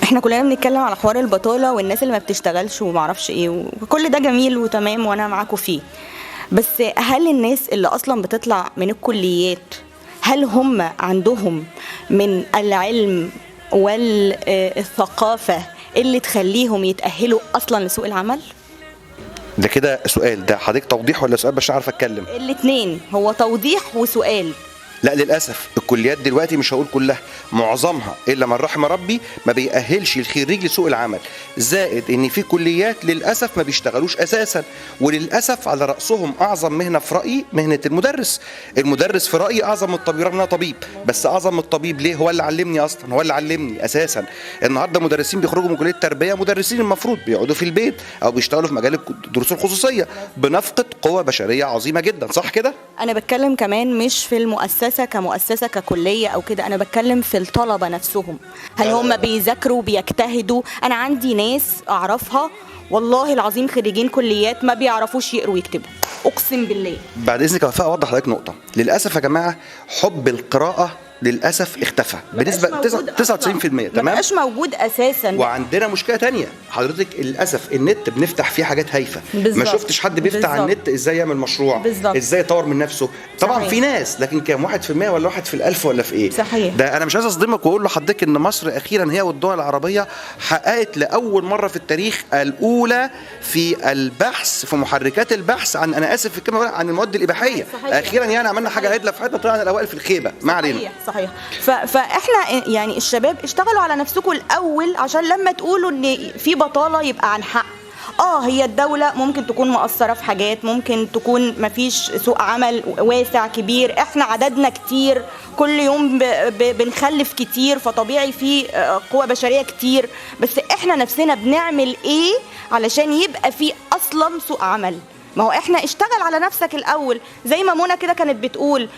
احنا كلنا بنتكلم على حوار البطاله والناس اللي ما بتشتغلش وما اعرفش ايه، وكل ده جميل وتمام وانا معاكم فيه، بس هل الناس اللي اصلا بتطلع من الكليات هل هم عندهم من العلم والثقافه اللي تخليهم يتاهلوا اصلا لسوق العمل؟ ده كده سؤال، ده حضرتك توضيح ولا سؤال باش اعرف اتكلم؟ الاثنين، هو توضيح وسؤال. لا للاسف الكليات دلوقتي مش هقول كلها، معظمها الا من رحم ربي ما بيأهلش الخريج لسوق العمل، زائد ان في كليات للاسف ما بيشتغلوش اساسا، وللاسف على راسهم اعظم مهنه في رايي مهنه المدرس. المدرس في رايي اعظم من الطبيب، رغم انا طبيب، بس اعظم من الطبيب ليه؟ هو اللي علمني اصلا، هو اللي علمني اساسا. النهارده مدرسين بيخرجوا من كليه التربيه، مدرسين المفروض بيقعدوا في البيت او بيشتغلوا في مجال الدروس الخصوصيه، بنفقد قوه بشريه عظيمه جدا، صح كده؟ انا بتكلم كمان مش في المؤسسه كمؤسسه ككليه او كده، انا بتكلم في الطلبه نفسهم، هل هم بيذاكروا بيجتهدوا؟ انا عندي ناس اعرفها والله العظيم خريجين كليات ما بيعرفوش يقروا ويكتبوا، اقسم بالله. بعد اذنك يا وفاء اوضح لحضرتك نقطه، للاسف يا جماعه حب القراءه للاسف اختفى بنسبه 99%. تمام، ما بقاش موجود اساسا. وعندنا مشكله تانية حضرتك، للاسف النت بنفتح فيه حاجات هايفه، ما شفتش حد بيفتح على النت ازاي يعمل مشروع، ازاي يطور من نفسه. طبعا صحيح. في ناس، لكن كام 1% ولا 1 في الألف ولا في ايه؟ صحيح. ده انا مش عايز اصدمك واقول لحضرتك ان مصر اخيرا هي والدول العربيه حققت لاول مره في التاريخ الاولى في البحث، في محركات البحث عن، انا اسف في الكلمه، عن المواد الاباحيه. صحيح. اخيرا يعني عملنا حاجه عدله في حياتنا، طلعنا الاوائل في الخيبه. ما علينا. صحيح. فاحنا يعني الشباب اشتغلوا على نفسكم الاول، عشان لما تقولوا ان في بطاله يبقى عن حق. هي الدولة ممكن تكون مقصرة في حاجات، ممكن تكون مفيش سوق عمل واسع كبير، احنا عددنا كتير، كل يوم بنخلف كتير، فطبيعي في قوة بشرية كتير، بس احنا نفسنا بنعمل ايه علشان يبقى في اصلا سوق عمل؟ ما هو احنا اشتغل على نفسك الاول، زي ما منى كده كانت بتقول،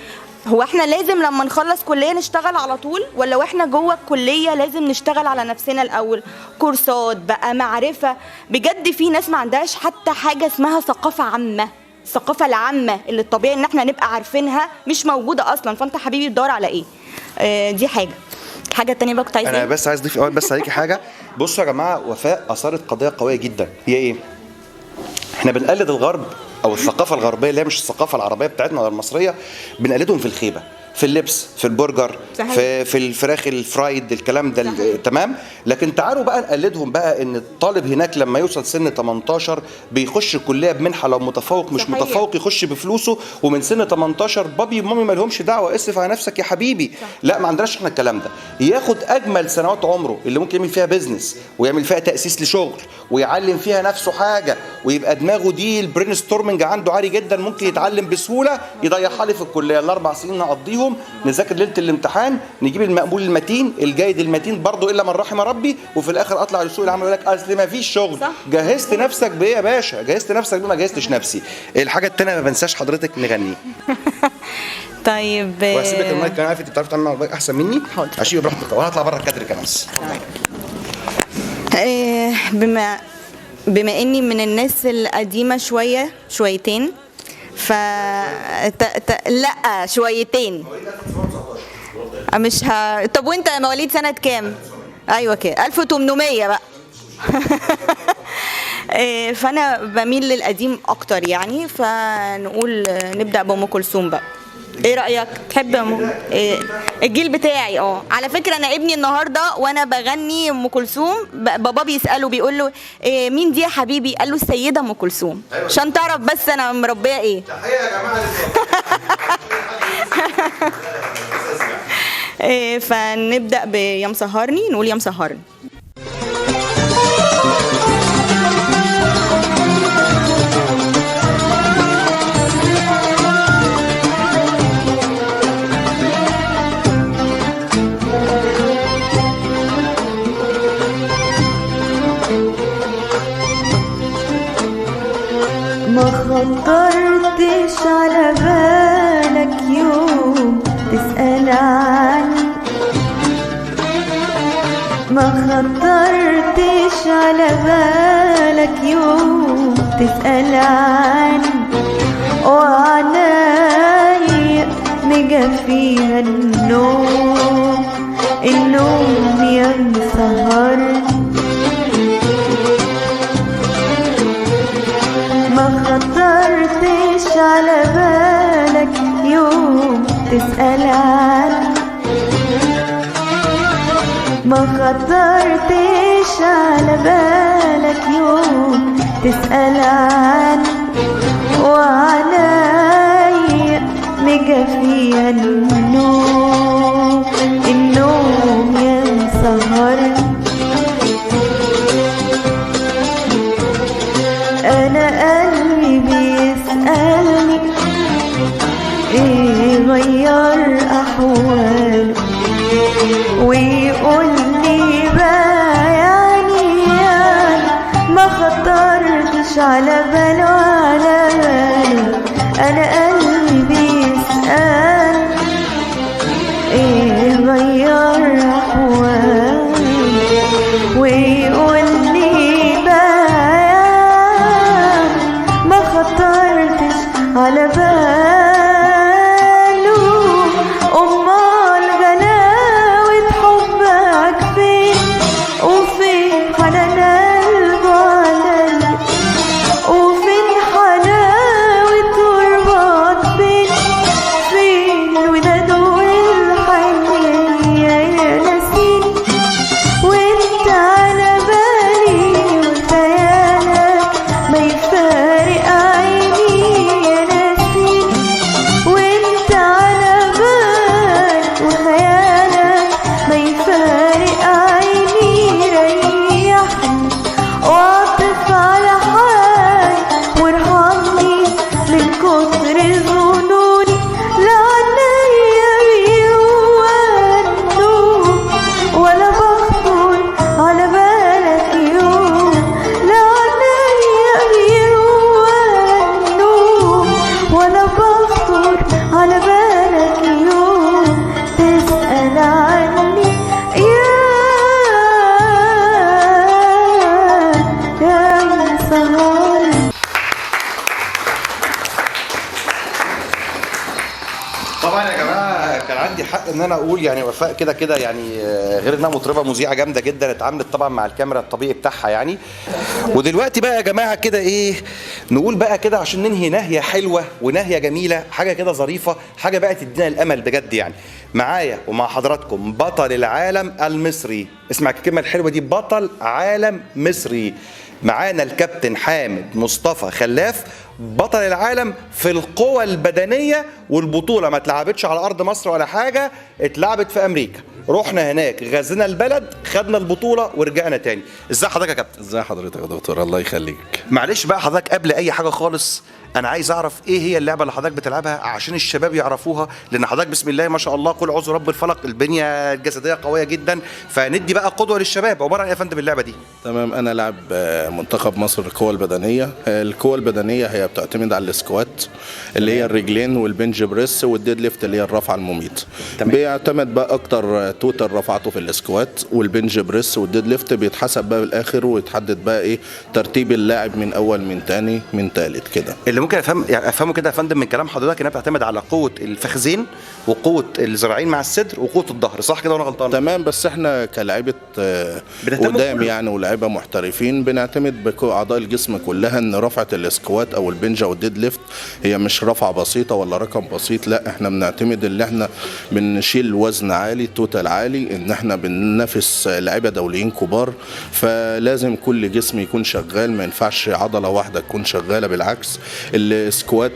هو احنا لازم لما نخلص كلية نشتغل على طول، ولا واحنا جوه الكلية لازم نشتغل على نفسنا الاول؟ كورسات بقى، معرفة. بجد في ناس ما عندهاش حتى حاجة اسمها ثقافة عامة. الثقافة العامة اللي الطبيعي ان احنا نبقى عارفينها مش موجودة اصلا. فانت حبيبي بتدور على ايه؟ دي حاجة تانية بقى كنت عايزة انا بس عايز اضيف اول بس عليكي حاجه. بصوا يا جماعه، وفاء اثارت قضيه قويه جدا، هي ايه؟ احنا بنقلد الغرب او الثقافه الغربيه اللي هي مش الثقافه العربيه بتاعتنا ولا المصريه، بنقلدهم في الخيبه، في اللبس، في البرجر، في الفراخ الفرايد، الكلام ده تمام. لكن تعالوا بقى نقلدهم بقى، ان الطالب هناك لما يوصل سن 18 بيخش الكليه بمنحه، لو متفوق مش متفوق يخش بفلوسه، ومن سن 18 بابي ومامي ما لهمش دعوه، اصرف على نفسك يا حبيبي. لا، ما عندناش احنا الكلام ده. ياخد اجمل سنوات عمره اللي ممكن يعمل فيها بيزنس، ويعمل فيها تاسيس لشغل، ويعلم فيها نفسه حاجه، ويبقى دماغه دي البرين ستورمنج عنده عالي جدا، ممكن يتعلم بسهوله، يضيعها لي في الكليه. الاربع سنين هقضيهم نذاكر ليله الامتحان، نجيب المقبول المتين الجيد المتين برضه الا من رحم ربي، وفي الاخر اطلع لسوق العمل يقول لك اصل ما فيش شغل. جهزت نفسك بايه يا باشا؟ جهزت نفسك بيه؟ ما جهزتش نفسي. الحاجه الثانيه ما بنساش حضرتك نغني. طيب وهسيبك المايك، انا عارف انت بتعرفي تعملي المايك احسن مني. هشيل براحتك وانا هطلع بره الكادر كمان. بما اني من الناس القديمه شويتين، لا شويتين مش طب وانت مواليد سنه كام؟ ايوه كده 1800 بقى. فانا بميل للقديم اكتر يعني، فنقول نبدا بأم كلثوم بقى. ايه رايك؟ تحب الجيل بتاعي؟ على فكره انا ابني النهارده وانا بغني ام كلثوم بابا بيساله بيقول له مين دي يا حبيبي؟ قال له السيده ام كلثوم، عشان تعرف بس انا مربيه ايه. تحيه يا جماعه. فنبدا بيا مسهرني، نقول يا مسهرني. ما خطرتش على بالك يوم تسأل عني، ما خطرتش على بالك يوم تسأل عني، وعنايا مجفيها النوم يا مسهرني. ما خطرتش على بالك يوم تسأل عني، ما خطرتش على بالك يوم تسأل عني، وعنايا مجفيها النوم يا مسهرني. أنا قلبي بيسألني إيه غير أحواله، ويقولي بقى يعني ما خطرتش على باله أنا قلبي بيسألني إيه غير أحواله، ويقولي على باله أمال غلاوة حبك فين، وفين حنان قلبه عليا، وفين حلاوة قربك فين الوداد والحنية يا نسيم، وانت على بالي وخيالك ما يفارق عيني يا نسيم، الحق ان انا اقول يعني وفاء كده كده يعني غير انها مطربه مذيعه جامده جدا، اتعاملت طبعا مع الكاميرا الطبيعي بتاعها يعني. ودلوقتي بقى يا جماعه كده ايه، نقول بقى كده عشان ننهي نهيه حلوه ونهيه جميله، حاجه كده ظريفه، حاجه بقى تدينا الامل بجد يعني. معايا ومع حضراتكم بطل العالم المصري، اسمع الكلمه الحلوه دي، بطل عالم مصري. معانا الكابتن حامد مصطفى خلاف، بطل العالم في القوى البدنيه، والبطوله ما اتلعبتش على ارض مصر ولا حاجه، اتلعبت في امريكا. رحنا هناك غزينا البلد، خدنا البطوله ورجعنا تاني. ازاي حضرتك يا كابتن؟ ازي حضرتك يا دكتور؟ الله يخليك. معلش بقى حضرتك قبل اي حاجه خالص انا عايز اعرف ايه هي اللعبه اللي حضرتك بتلعبها عشان الشباب يعرفوها، لان حضرتك بسم الله ما شاء الله قل اعوذ برب الفلق، البنيه الجسديه قويه جدا، فندي بقى قدوه للشباب. عباره عن ايه يا فندم اللعبه دي؟ تمام، انا لاعب منتخب مصر القوى البدنيه. القوى البدنيه هي بتعتمد على السكوات اللي هي الرجلين، والبنج بريس، والديد ليفت اللي هي الرفعه المميت. بيعتمد بقى اكتر توتال رفعته في السكوات والبنج بريس والديد ليفت، بيتحسب بقى بالاخر ويتحدد بقى ايه ترتيب اللاعب من اول من تاني من تالت كده. اللي ممكن افهمه كده يا فندم من كلام حضرتك انها بتعتمد على قوه الفخذين وقوه الذراعين مع الصدر وقوه الظهر، صح كده ولا غلطان؟ تمام، بس احنا كلاعيبه قدام يعني ولاعيبه محترفين بنعتمد باعضاء الجسم كلها، ان رفعه السكوات او البنج او الديد ليفت هي مش رفعه بسيطه ولا رقم بسيط، لا احنا بنعتمد ان احنا بنشيل وزن عالي، توتال عالي، ان احنا بننافس لاعيبه دوليين كبار، فلازم كل جسم يكون شغال، ما ينفعش عضله واحده تكون شغاله، بالعكس السكوات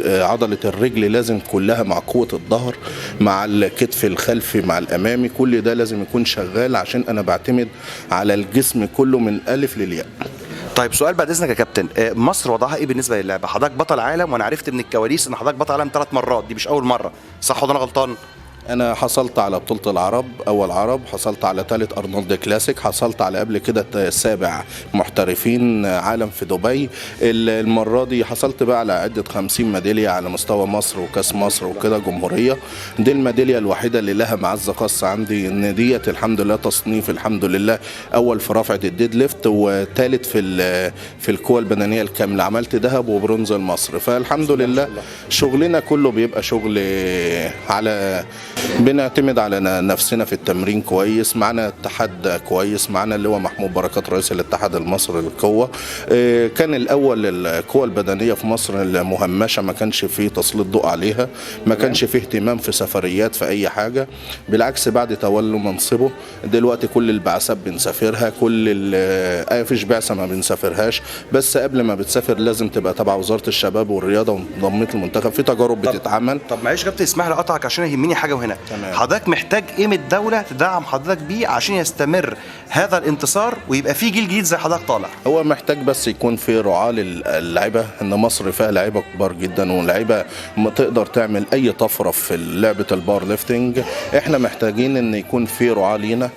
عضله الرجل لازم كلها مع قوه الظهر مع الكتف الخلفي مع الامامي، كل ده لازم يكون شغال عشان انا بعتمد على الجسم كله من الف للياء. طيب سؤال بعد اذنك يا كابتن، مصر وضعها ايه بالنسبه للعبه؟ حضرتك بطل عالم، وانا عرفت من الكواليس ان حضرتك بطل عالم 3 مرات، دي مش اول مره، صح ولا انا غلطان؟ أنا حصلت على بطولة العرب أول عرب، حصلت على ثالث أرنولد كلاسيك، حصلت على قبل كده 7 محترفين عالم في دبي. المرة دي حصلت بقى على عدة 50 ميدالية على مستوى مصر وكاس مصر وكده جمهورية. دي الميدالية الوحيدة اللي لها معزة خاصة عندي، إن ديت الحمد لله تصنيف الحمد لله أول في رفعة الديد ليفت، وثالث في القوى البدنية الكاملة، عملت ذهب وبرونز لمصر. فالحمد لله شغلنا كله بيبقى شغل على بنعتمد على نفسنا في التمرين كويس، معنا اتحاد كويس، معنا اللي هو محمود بركات رئيس الاتحاد المصري للقوة. كان الأول القوى البدنية في مصر المهمشة ما كانش فيه تسليط ضوء عليها، ما كانش فيه اهتمام في سفريات في أي حاجة، بالعكس بعد تولوا منصبه دلوقتي كل البعثات بنسافرها، فيش بعثة ما بنسافرهاش، بس قبل ما بتسافر لازم تبقى تبع وزارة الشباب والرياضة وانضميت المنتخب، في تجارب بتتعمل. طب معلش يا كابتن اسمح لي اقطعك عشان يهمني حاجة هنا. حضرتك محتاج ايه من الدوله تدعم حضرتك بيه عشان يستمر هذا الانتصار ويبقى في جيل جديد زي حضرتك طالع؟ هو محتاج بس يكون في رعاه للعيبه، ان مصر فيها لعيبه كبار جدا ولاعيبه ما تقدر تعمل اي طفره في لعبه الباور ليفتنج. احنا محتاجين ان يكون في رعاه لينا.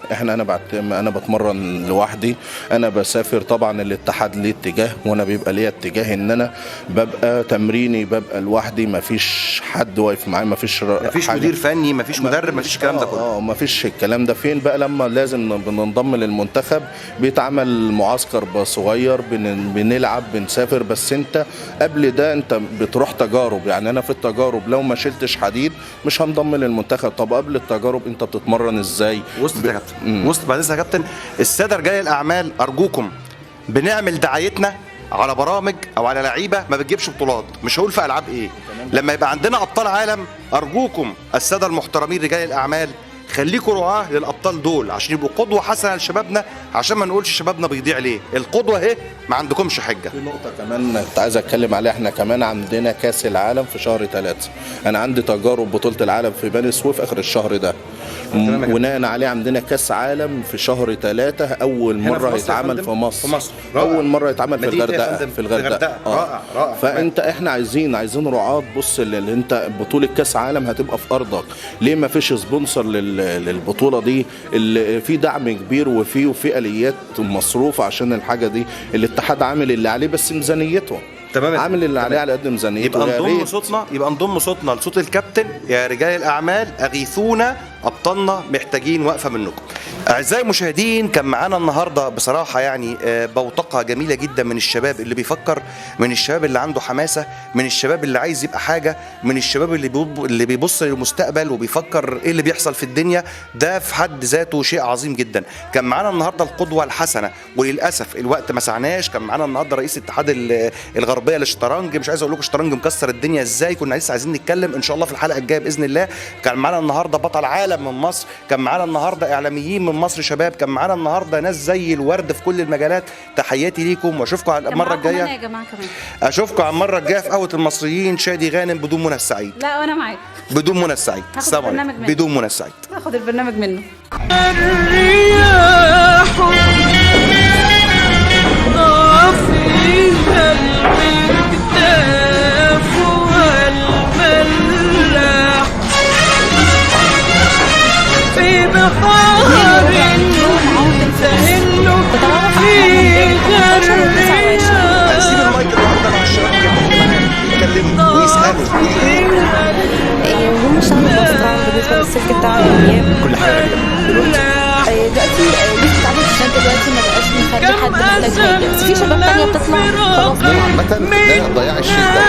انا بتمرن لوحدي، انا بسافر طبعا الاتحاد ليه اتجاه وانا بيبقى ليا اتجاه، ان انا ببقى تمريني ببقى لوحدي، ما فيش حد واقف معايا، ما فيش مدير فني، ما فيش مدرب، ما فيش الكلام ده كله. ما فيش الكلام ده. فين بقى لما لازم بننضم للمنتخب؟ بيتعمل معسكر صغير، بنلعب بنسافر، بس انت قبل ده انت بتروح تجارب. يعني انا في التجارب لو ما شلتش حديد مش هنضم للمنتخب. طب قبل التجارب انت بتتمرن ازاي؟ وسط يا كابتن، وسط بعد اذنك يا كابتن، الساده رجال الاعمال ارجوكم بنعمل دعايتنا على برامج او على لعيبه ما بتجيبش بطولات، مش هقول في العاب ايه. لما يبقى عندنا ابطال عالم ارجوكم الساده المحترمين رجال الاعمال خليكوا رعاه للابطال دول عشان يبقوا قدوه حسنه لشبابنا، عشان ما نقولش شبابنا بيضيع ليه. القدوه اهي، ما عندكمش حجه. في نقطه كمان كنت عايز اتكلم عليها، احنا كمان عندنا كاس العالم في شهر 3. انا عندي تجارب بطوله العالم في بني سويف اخر الشهر ده، بناء عليه عندنا كاس عالم في شهر 3 اول مره يتعمل في مصر. اول مره يتعمل في الغردقه. رائع. فانت احنا عايزين رعاه. بص اللي انت بطوله كاس عالم هتبقى في ارضك، ليه ما فيش سبونسر للبطوله دي؟ اللي في دعم كبير وفي اليات مصروف عشان الحاجه دي. الاتحاد عامل اللي عليه بس ميزانيته تمام، عامل اللي عليه على قد ميزانيته. يبقى نضم صوتنا لصوت الكابتن. يا رجال الاعمال اغيثونا، ابطالنا محتاجين وقفه منكم. أعزائي المشاهدين، كان معانا النهارده بصراحة يعني بوتقة جميلة جدا من الشباب اللي بيفكر، من الشباب اللي عنده حماسة، من الشباب اللي عايز يبقى حاجة، من الشباب اللي بيبص للمستقبل وبيفكر إيه اللي بيحصل في الدنيا. ده في حد ذاته شيء عظيم جدا. كان معانا النهارده القدوة الحسنة، وللأسف الوقت ما سعناش. كان معانا النهارده رئيس اتحاد الغربية للشطرنج. مش عايز أقول لكم الشطرنج مكسر الدنيا إزاي، كنا لسه عايزين نتكلم إن شاء الله في الحلقة الجاية بإذن الله. كان معانا النهارده بطل عالم من مصر، كان معانا النهارده إعلاميين من مصر شباب، كان معانا النهارده ناس زي الورد في كل المجالات. تحياتي ليكم واشوفكم على المره الجايه. يا جماعه كمان اشوفكم على المره الجايه في قهوه المصريين. شادي غانم بدون منى السعيد. لا وانا معاك بدون منى السعيد. هاخد البرنامج منه. بدون منى السعيد. هاخد البرنامج منه. الرياح ضافيها المكتاف والملاح في بحار تهل فيها الرياح. سيب المايك النهارده مع الشباب يتكلموا ويسالوا. وهم اشتغلوا بواسطة بالنسبة للسلك بتاع الأيام كل حاجه دلوقتي لسه بتعمل الشباب دلوقتي ما بقاش مخلي حد محتاج حاجة، بس في شباب تانية بتطلع خلاص. عامة ده ضياع الشيء ده.